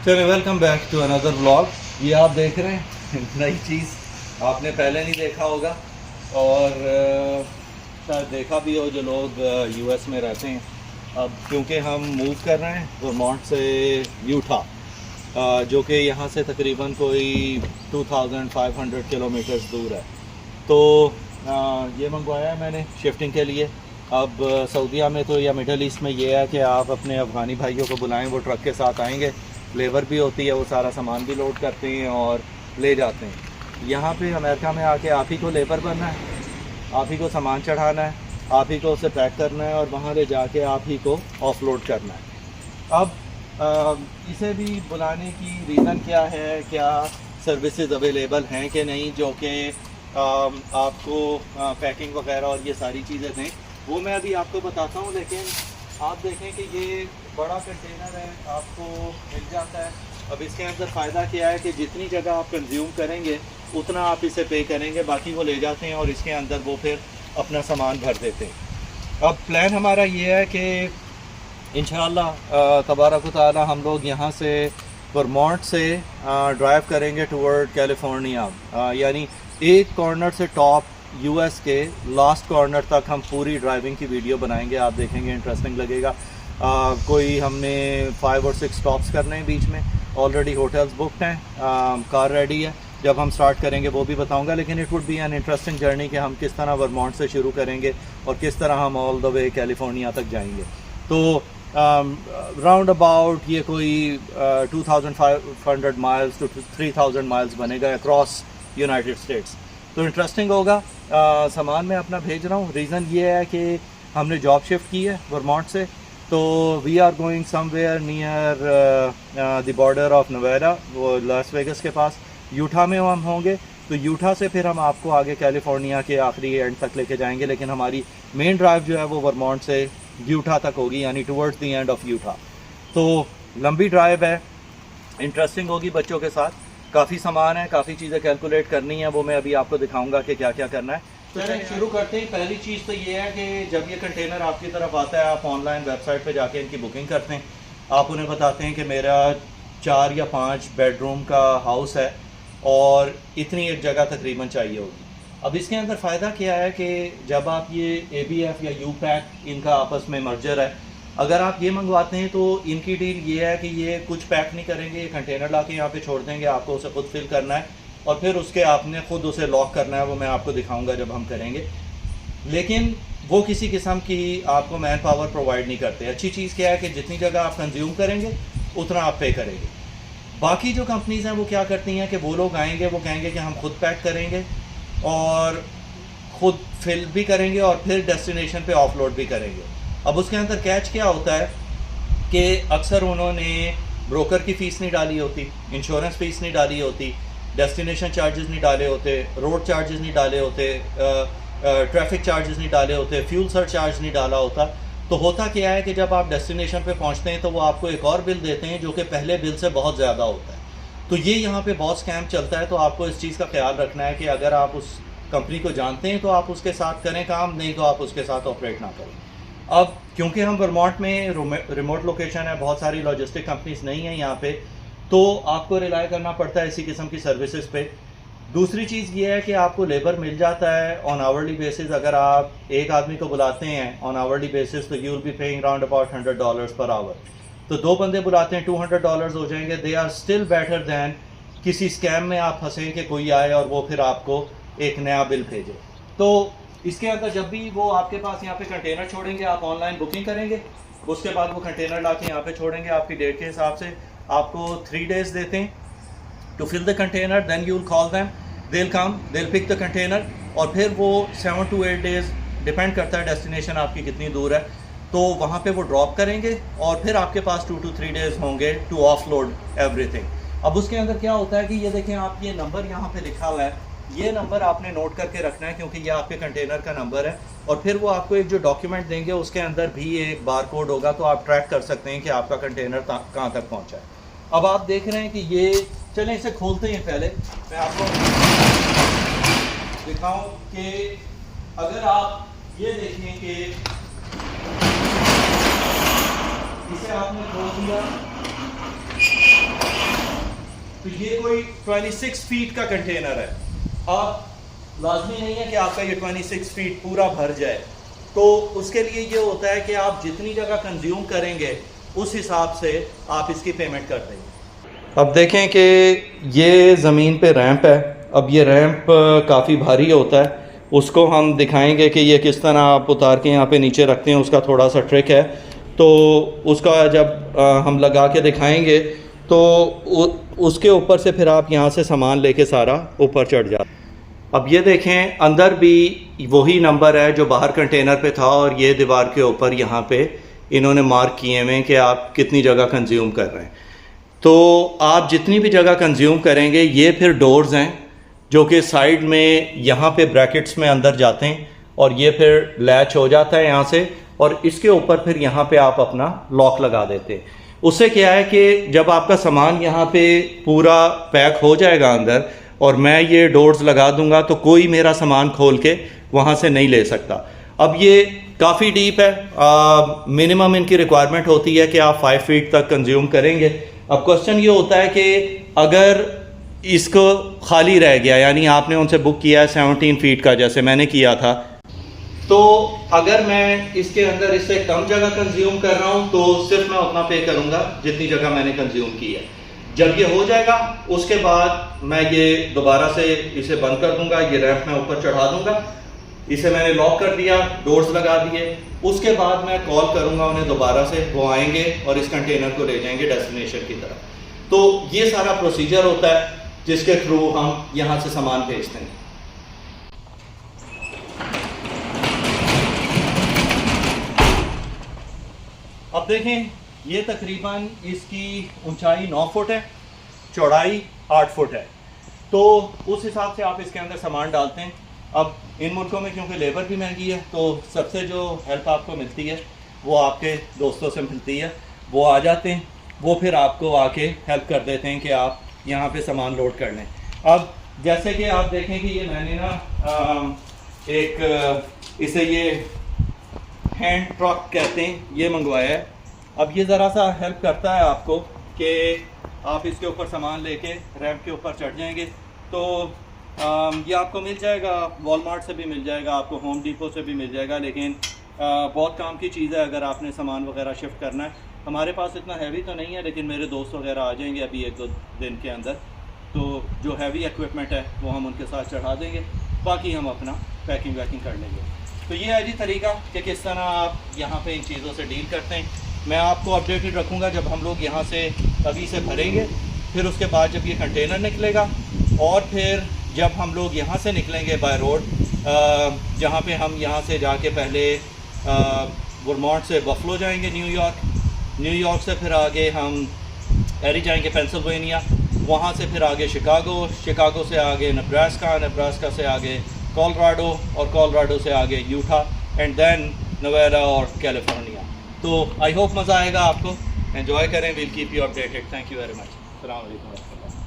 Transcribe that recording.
चलिए welcome back to another vlog. ये आप देख रहे हैं नई चीज़ आपने पहले नहीं देखा होगा और शायद देखा भी हो जो लोग यूएस में रहते हैं। अब क्योंकि हम मूव कर रहे हैं वर्मोंट से यूटा, जो कि यहाँ से तकरीबन कोई 2500 किलोमीटर्स दूर है। तो ये मंगवाया है मैंने शिफ्टिंग के लिए। अब सऊदीया में तो या मिडल ईस्ट में ये है कि आप अपने अफ़गानी भाइयों को बुलाएं, वो ट्रक के साथ आएंगे, लेबर भी होती है, वो सारा सामान भी लोड करते हैं और ले जाते हैं। यहाँ पे अमेरिका में आके आप ही को लेबर बनना है, आप ही को सामान चढ़ाना है, आप ही को उसे पैक करना है और वहाँ ले जाके आप ही को ऑफलोड करना है। अब इसे भी बुलाने की रीज़न क्या है, क्या सर्विसेज अवेलेबल हैं कि नहीं, जो कि आपको पैकिंग वगैरह और ये सारी चीज़ें दें, वो मैं अभी आपको बताता हूँ। लेकिन आप देखें कि ये बड़ा कंटेनर है, आपको मिल जाता है। अब इसके अंदर फ़ायदा क्या है कि जितनी जगह आप कंज्यूम करेंगे उतना आप इसे पे करेंगे, बाकी वो ले जाते हैं और इसके अंदर वो फिर अपना सामान भर देते हैं। अब प्लान हमारा ये है कि इंशाअल्लाह तबारक व तआला हम लोग यहाँ से वर्मोंट से ड्राइव करेंगे टूवर्ड कैलिफोर्निया, यानी एक कॉर्नर से टॉप यूएस के लास्ट कॉर्नर तक हम पूरी ड्राइविंग की वीडियो बनाएंगे। आप देखेंगे, इंटरेस्टिंग लगेगा। कोई हमने 5 और 6 स्टॉप्स करने हैं बीच में, ऑलरेडी होटल्स बुकड हैं, कार रेडी है। जब हम स्टार्ट करेंगे वो भी बताऊंगा, लेकिन it would be an interesting journey कि हम किस तरह वर्मोंट से शुरू करेंगे और किस तरह हम ऑल द वे कैलिफोर्निया तक जाएंगे। तो राउंड अबाउट ये कोई 2500 माइल्स टू 3000 माइल्स बनेगा अक्रॉस यूनाइटेड स्टेट्स। तो इंटरेस्टिंग होगा। सामान मैं अपना भेज रहा हूँ। रीज़न ये है कि हमने जॉब शिफ्ट की है वर्मोंट से, तो we are going somewhere near the border of Nevada, वो लास वेगस के पास। यूटा में हम होंगे, तो यूटा से फिर हम आपको आगे कैलिफोर्निया के आखिरी एंड तक लेके जाएंगे। लेकिन हमारी मेन ड्राइव जो है वो वर्मोंट से यूटा तक होगी, यानी towards the end of Utah. तो लंबी ड्राइव है, इंटरेस्टिंग होगी बच्चों के साथ। काफ़ी सामान है, काफ़ी चीज़ें कैलकुलेट करनी है, वो मैं अभी आपको दिखाऊंगा कि क्या क्या करना है। तो चलिए शुरू करते हैं। पहली चीज़ तो ये है कि जब ये कंटेनर आपकी तरफ आता है, आप ऑनलाइन वेबसाइट पे जाके इनकी बुकिंग करते हैं। आप उन्हें बताते हैं कि मेरा 4 या 5 बेडरूम का हाउस है और इतनी एक जगह तकरीबन चाहिए होगी। अब इसके अंदर फ़ायदा क्या है कि जब आप ये ABF या U-पैक, इनका आपस में मर्जर है, अगर आप ये मंगवाते हैं तो इनकी डील ये है कि ये कुछ पैक नहीं करेंगे, ये कंटेनर ला के यहाँ पर छोड़ देंगे, आपको उसे खुद फिल करना है और फिर उसके आपने ख़ुद उसे लॉक करना है। वो मैं आपको दिखाऊंगा जब हम करेंगे। लेकिन वो किसी किस्म की आपको मैन पावर प्रोवाइड नहीं करते। अच्छी चीज़ क्या है कि जितनी जगह आप कंज्यूम करेंगे उतना आप पे करेंगे। बाकी जो कंपनीज़ हैं वो क्या करती हैं कि वो लोग आएंगे, वो कहेंगे कि हम खुद पैक करेंगे और ख़ुद फिल भी करेंगे और फिर डेस्टिनेशन पे ऑफलोड भी करेंगे। अब उसके अंदर कैच क्या होता है कि अक्सर उन्होंने ब्रोकर की फ़ीस नहीं डाली होती, इंश्योरेंस फ़ीस नहीं डाली होती, डेस्टिनेशन चार्जेस नहीं डाले होते, रोड चार्जेस नहीं डाले होते, ट्रैफिक चार्जेस नहीं डाले होते, फ्यूल सर चार्ज नहीं डाला होता। तो होता क्या है कि जब आप डेस्टिनेशन पे पहुंचते हैं तो वो आपको एक और बिल देते हैं जो कि पहले बिल से बहुत ज़्यादा होता है। तो ये यहाँ पे बहुत स्कैम चलता है। तो आपको इस चीज़ का ख्याल रखना है कि अगर आप उस कंपनी को जानते हैं तो आप उसके साथ करें काम, नहीं तो आप उसके साथ ऑपरेट ना करें। अब क्योंकि हम वर्मोंट में रिमोट लोकेशन है, बहुत सारी लॉजिस्टिक कंपनीज नहीं है यहाँ पे, तो आपको रिलाई करना पड़ता है इसी किस्म की सर्विसेज पे। दूसरी चीज़ ये है कि आपको लेबर मिल जाता है ऑन आवरली बेसिस। अगर आप एक आदमी को बुलाते हैं ऑन आवरली बेसिस तो you will be paying round about $100 per hour. तो 2 बंदे बुलाते हैं, $200 हो जाएंगे। They are still better than किसी स्कैम में आप फंसें कि कोई आए और वो फिर आपको एक नया बिल भेजे। तो इसके अंदर जब भी वो आपके पास यहाँ पे कंटेनर छोड़ेंगे, आप ऑनलाइन बुकिंग करेंगे, उसके बाद वो कंटेनर ला के यहाँ पे छोड़ेंगे। आपकी डेट के हिसाब से आपको 3 डेज देते हैं to fill the container. Then you will call them, they will come, they will pick the container और फिर वो 7 to 8 डेज, डिपेंड करता है डेस्टिनेशन आपकी कितनी दूर है, तो वहाँ पे वो ड्रॉप करेंगे और फिर आपके पास 2 to 3 डेज होंगे टू ऑफलोड एवरीथिंग। अब उसके अंदर क्या होता है कि ये देखें आप, ये नंबर यहाँ पे लिखा हुआ है, ये नंबर आपने नोट करके रखना है क्योंकि ये आपके कंटेनर का नंबर है। और फिर वो आपको एक जो डॉक्यूमेंट देंगे उसके अंदर भी एक बार कोड होगा, तो आप ट्रैक कर सकते हैं कि आपका कंटेनर कहाँ तक पहुँचा है। अब आप देख रहे हैं कि ये, चलें इसे खोलते हैं। पहले मैं आपको दिखाऊं कि अगर आप ये देखें कि इसे आपने खोल दिया तो ये कोई 26 फीट का कंटेनर है। अब लाजमी नहीं है कि आपका ये 26 फीट पूरा भर जाए, तो उसके लिए ये होता है कि आप जितनी जगह कंज्यूम करेंगे उस हिसाब से आप इसकी पेमेंट कर देंगे। अब देखें कि ये ज़मीन पे रैंप है। अब ये रैंप काफ़ी भारी होता है, उसको हम दिखाएंगे कि ये किस तरह आप उतार के यहाँ पे नीचे रखते हैं, उसका थोड़ा सा ट्रिक है। तो उसका जब हम लगा के दिखाएंगे तो उसके ऊपर से फिर आप यहाँ से सामान लेके सारा ऊपर चढ़ जाते। अब ये देखें अंदर भी वही नंबर है जो बाहर कंटेनर पे था, और ये दीवार के ऊपर यहाँ पे इन्होंने मार्क किए हुए हैं कि आप कितनी जगह कंज्यूम कर रहे हैं। तो आप जितनी भी जगह कंज्यूम करेंगे, ये फिर डोर्स हैं जो कि साइड में यहाँ पे ब्रैकेट्स में अंदर जाते हैं, और ये फिर लैच हो जाता है यहाँ से, और इसके ऊपर फिर यहाँ पे आप अपना लॉक लगा देते हैं। उससे क्या है कि जब आपका सामान यहाँ पे पूरा पैक हो जाएगा अंदर, और मैं ये डोर्स लगा दूंगा, तो कोई मेरा सामान खोल के वहाँ से नहीं ले सकता। अब ये काफ़ी डीप है, मिनिमम इनकी रिक्वायरमेंट होती है कि आप 5 फीट तक कंज्यूम करेंगे। अब क्वेश्चन ये होता है कि अगर इसको खाली रह गया, यानी आपने उनसे बुक किया है 17 फीट का जैसे मैंने किया था, तो अगर मैं इसके अंदर इससे कम जगह कंज्यूम कर रहा हूँ तो सिर्फ मैं उतना पे करूँगा जितनी जगह मैंने कंज्यूम की है। जब ये हो जाएगा उसके बाद मैं ये दोबारा से इसे बंद कर दूंगा, ये रैंप में ऊपर चढ़ा दूंगा। इसे मैंने लॉक कर दिया, डोर्स लगा दिए। उसके बाद मैं कॉल करूंगा उन्हें दोबारा से, वो आएंगे और इस कंटेनर को ले जाएंगे डेस्टिनेशन की तरफ। तो ये सारा प्रोसीजर होता है जिसके थ्रू हम यहाँ से सामान भेजते हैं। अब देखें, ये तकरीबन इसकी ऊंचाई 9 फुट है, चौड़ाई 8 फुट है। तो उस हिसाब से आप इसके अंदर सामान डालते हैं। अब इन मुल्कों में क्योंकि लेबर भी महंगी है, तो सबसे जो हेल्प आपको मिलती है वो आपके दोस्तों से मिलती है। वो आ जाते हैं, वो फिर आपको आके हेल्प कर देते हैं कि आप यहाँ पे सामान लोड कर लें। अब जैसे कि आप देखें कि ये मैंने ना इसे ये हैंड ट्रक कहते हैं, ये मंगवाया है। अब ये ज़रा सा हेल्प करता है आपको कि आप इसके ऊपर सामान लेके रैंप के ऊपर चढ़ जाएंगे। तो ये आपको मिल जाएगा, वॉलमार्ट से भी मिल जाएगा, आपको होम डिपो से भी मिल जाएगा, लेकिन बहुत काम की चीज़ है अगर आपने सामान वगैरह शिफ्ट करना है। हमारे पास इतना हैवी तो नहीं है, लेकिन मेरे दोस्त वगैरह आ जाएंगे अभी 1-2 दिन के अंदर, तो जो हैवी इक्विपमेंट है वो हम उनके साथ चढ़ा देंगे, बाकी हम अपना पैकिंग वैकिंग कर लेंगे। तो ये है जी तरीका कि किस तरह आप यहाँ पे इन चीज़ों से डील करते हैं। मैं आपको अपडेटेड रखूँगा जब हम लोग यहाँ से अभी से भरेंगे, फिर उसके बाद जब ये कंटेनर निकलेगा, और फिर जब हम लोग यहाँ से निकलेंगे बाय रोड, जहाँ पे हम यहाँ से जाके पहले वर्मोंट से बफलो जाएंगे न्यूयॉर्क से फिर आगे हम एरी जाएंगे पेंसिल्वेनिया, वहाँ से फिर आगे शिकागो से आगे नेब्रास्का से आगे कोलोराडो, और कोलोराडो से आगे यूटा, एंड देन नवेरा और कैलिफोर्निया। तो आई होप मज़ा आएगा आपको, एंजॉय करें। Will keep you updated. Thank you very much. अस्सलाम वालेकुम।